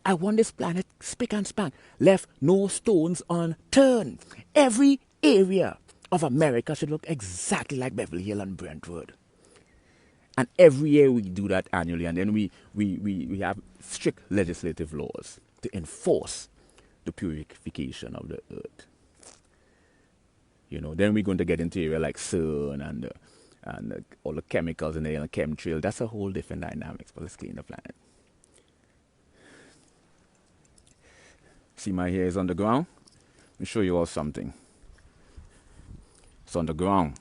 I want this planet spick and span. Left no stones unturned. Every area of America should look exactly like Beverly Hills and Brentwood. And every year we do that annually, and then we have strict legislative laws to enforce the purification of the earth. Then we're going to get into area like CERN and all the chemicals in the chemtrail. That's a whole different dynamics, but let's clean the planet. See, my hair is on the ground. Let me show you all something. It's on the ground.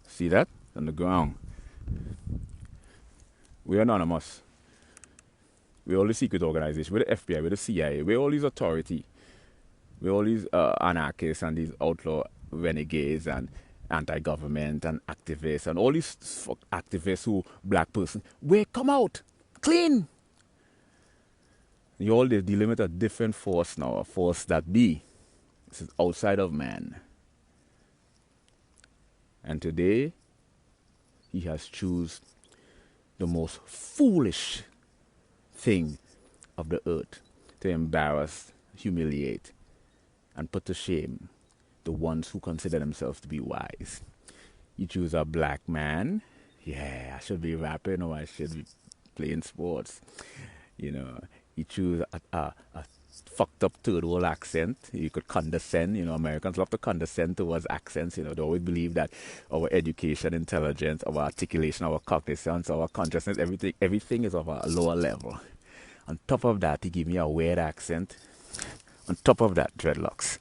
See that? It's on the ground. We're anonymous. We're all the secret organization. We're the FBI. We're the CIA. We're all these authority. We're all these anarchists and these outlaw renegades and anti-government and activists and all these activists who black person. We come out clean. You all dealing with a different force now, a force that be. This is outside of man. And today, he has chosen the most foolish thing of the earth to embarrass, humiliate, and put to shame the ones who consider themselves to be wise. You choose a black man. Yeah, I should be rapping or I should be playing sports. You choose a fucked up third world accent. You could condescend. Americans love to condescend towards accents. They always believe that our education, intelligence, our articulation, our cognizance, our consciousness, everything is of a lower level. On top of that, he give me a weird accent. On top of that, dreadlocks.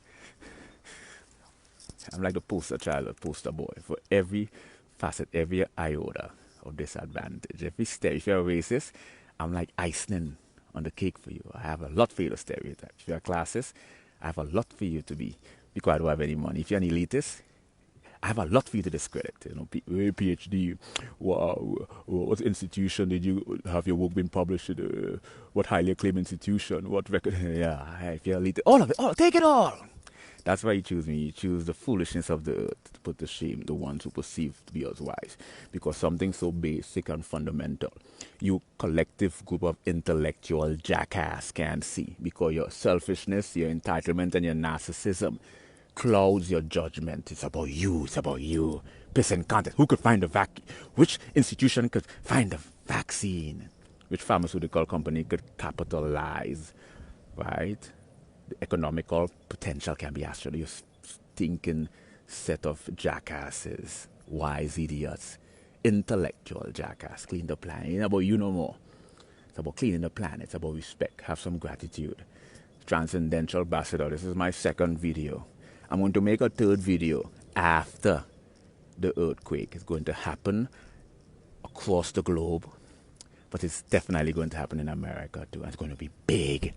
I'm like the poster child, the poster boy for every facet, every iota of disadvantage. Every step. If you're a racist, I'm like icing on the cake for you. I have a lot for you to stereotype. If you're a classist, I have a lot for you to be because I don't have any money. If you're an elitist, I have a lot for you to discredit. PhD, wow, what institution did you have your work been published in? What highly acclaimed institution? What record? Yeah, if you're elitist, all of it, take it all. That's why you choose me. You choose the foolishness of the earth to put to shame the ones who perceive to be as wise. Because something so basic and fundamental, you collective group of intellectual jackass can't see. Because your selfishness, your entitlement, and your narcissism clouds your judgment. It's about you. It's about you. Pissing contest. Who could find the vaccine? Which institution could find the vaccine? Which pharmaceutical company could capitalize? Right? The economical potential can be actually a stinking set of jackasses, wise idiots, intellectual jackass. Clean the planet. It ain't about you no more. It's about cleaning the planet. It's about respect. Have some gratitude. Transcendental Ambassador. This is my second video. I'm going to make a third video after the earthquake. It's going to happen across the globe, but it's definitely going to happen in America too. It's going to be big.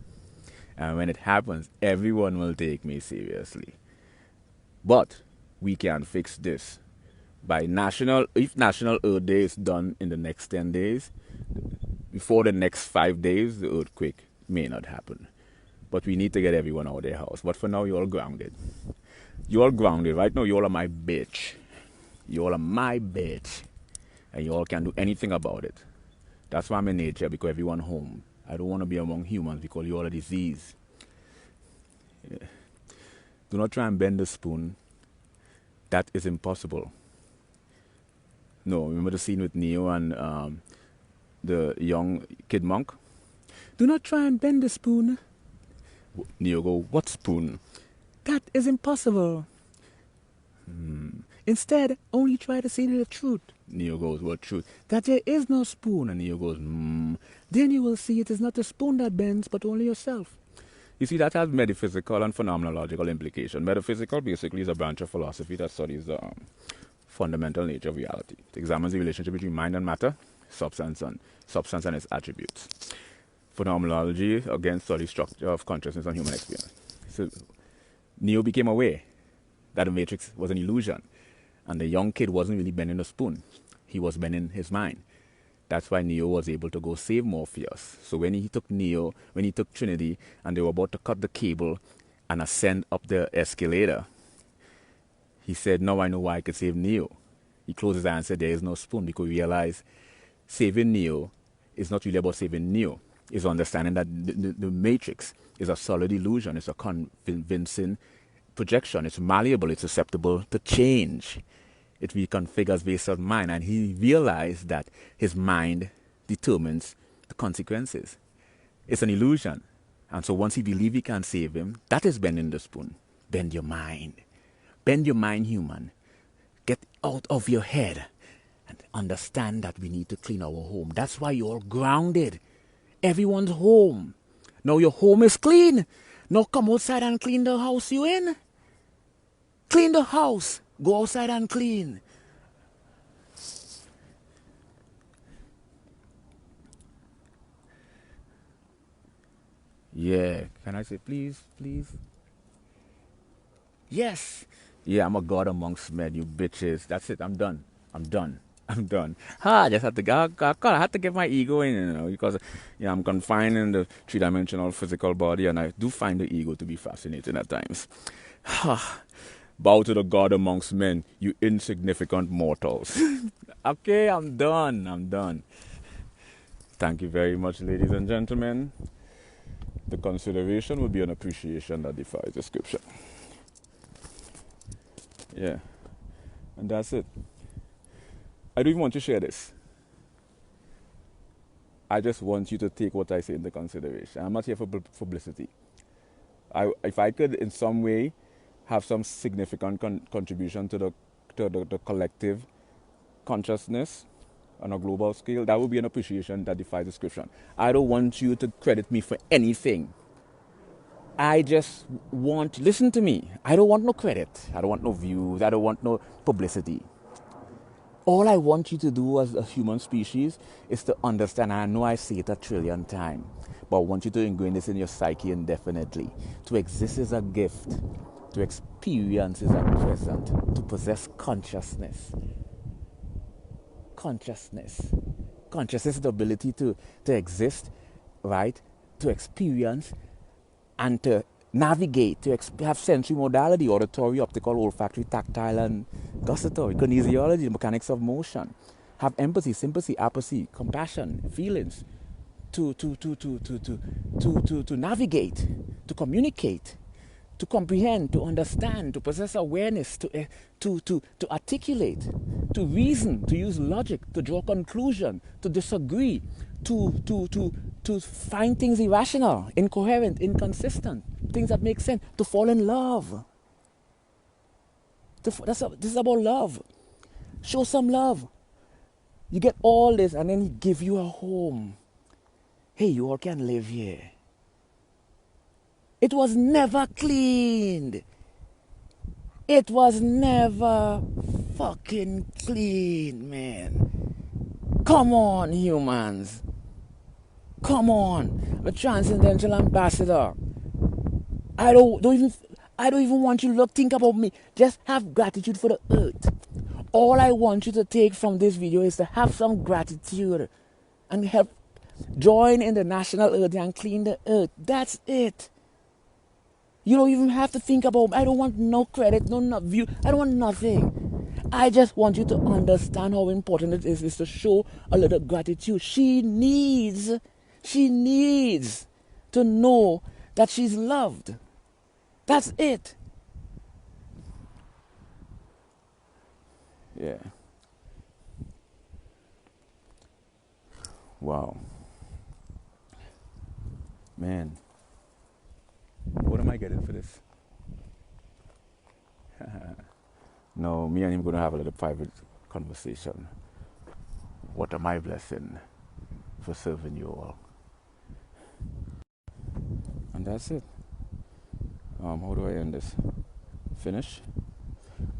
And when it happens, everyone will take me seriously. But we can fix this. If National Earth Day is done in the next 10 days, before the next 5 days, the earthquake may not happen. But we need to get everyone out of their house. But for now, you're all grounded. You're all grounded. Right now, you all are my bitch. You all are my bitch. And you all can do anything about it. That's why I'm in nature, because everyone home. I don't want to be among humans because you all are disease. Yeah. Do not try and bend the spoon. That is impossible. No, remember the scene with Neo and the young kid monk? Do not try and bend the spoon. Neo go, what spoon? That is impossible. Instead, only try to see the truth. Neo goes, what truth? That there is no spoon. And Neo goes, Then you will see it is not the spoon that bends, but only yourself. You see, that has metaphysical and phenomenological implication. Metaphysical basically is a branch of philosophy that studies the fundamental nature of reality. It examines the relationship between mind and matter, substance and its attributes. Phenomenology, again, studies structure of consciousness and human experience. So Neo became aware that the matrix was an illusion, and the young kid wasn't really bending the spoon. He was bending his mind. That's why Neo was able to go save Morpheus. So when he took Trinity, and they were about to cut the cable and ascend up the escalator, he said, now I know why I could save Neo. He closed his eye and said, there is no spoon, because he realized saving Neo is not really about saving Neo. It's understanding that the matrix is a solid illusion. It's a convincing projection. It's malleable. It's susceptible to change. It reconfigures based on mind. And he realized that his mind determines the consequences. It's an illusion. And so once he believed he can save him, that is bending the spoon. Bend your mind. Bend your mind, human. Get out of your head and understand that we need to clean our home. That's why you're grounded. Everyone's home. Now your home is clean. Now come outside and clean the house you in. Clean the house. Go outside and clean. Yeah. Can I say please, please? Yes. Yeah, I'm a god amongst men, you bitches. That's it. I'm done. I'm done. I just had to I had to get my ego in, because I'm confined in the three-dimensional physical body, and I do find the ego to be fascinating at times. Bow to the god amongst men, you insignificant mortals. Okay, I'm done. Thank you very much, ladies and gentlemen. The consideration will be an appreciation that defies description. Yeah, and that's it. I don't even want to share this. I just want you to take what I say into consideration. I'm not here for publicity. If I could in some way have some significant contribution to the collective consciousness on a global scale, that would be an appreciation that defies description. I don't want you to credit me for anything. I just want, listen to me, I don't want no credit. I don't want no views. I don't want no publicity. All I want you to do as a human species is to understand, and I know I say it 1 trillion times, but I want you to ingrain this in your psyche indefinitely. To exist is a gift. To experience is a present. To possess consciousness. Consciousness is the ability to exist, right? To experience and to navigate, to have sensory modality, auditory, optical, olfactory, tactile, and gustatory, kinesiology, the mechanics of motion. Have empathy, sympathy, apathy, compassion, feelings, to navigate, to communicate, to comprehend, to understand, to possess awareness, to articulate, to reason, to use logic, to draw conclusion, to disagree, to find things irrational, incoherent, inconsistent, things that make sense, to fall in love. This is about love. Show some love. You get all this and then he give you a home. Hey, you all can live here. It was never cleaned. It was never fucking clean, man. Come on, humans. Come on. The transcendental ambassador. I don't even want you to think about me. Just have gratitude for the earth. All I want you to take from this video is to have some gratitude and help join in the national earth and clean the earth. That's it. You don't even have to think about, I don't want no credit, no view. I don't want nothing. I just want you to understand how important it is to show a little gratitude. She needs to know that she's loved. That's it. Yeah. Wow. Man. What am I getting for this? No, me and him going to have a little private conversation. What am I blessing for serving you all? And that's it. How do I end this? Finish?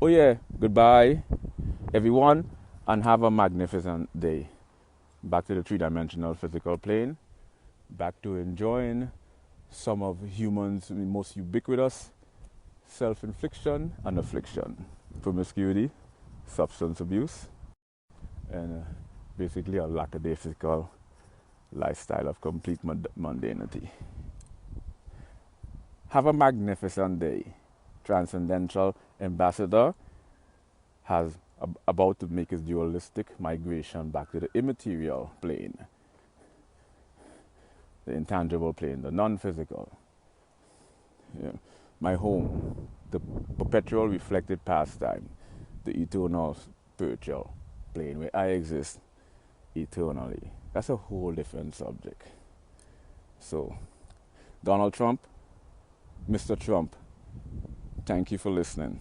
Oh yeah, goodbye everyone and have a magnificent day. Back to the three-dimensional physical plane. Back to enjoying some of humans' most ubiquitous self-infliction and affliction. Promiscuity, substance abuse, and basically a lackadaisical lifestyle of complete mundanity. Have a magnificent day. Transcendental Ambassador has about to make his dualistic migration back to the immaterial plane, the intangible plane, the non-physical. Yeah. My home, the perpetual reflected pastime, the eternal spiritual plane where I exist eternally. That's a whole different subject. So, Donald Trump, Mr. Trump, thank you for listening.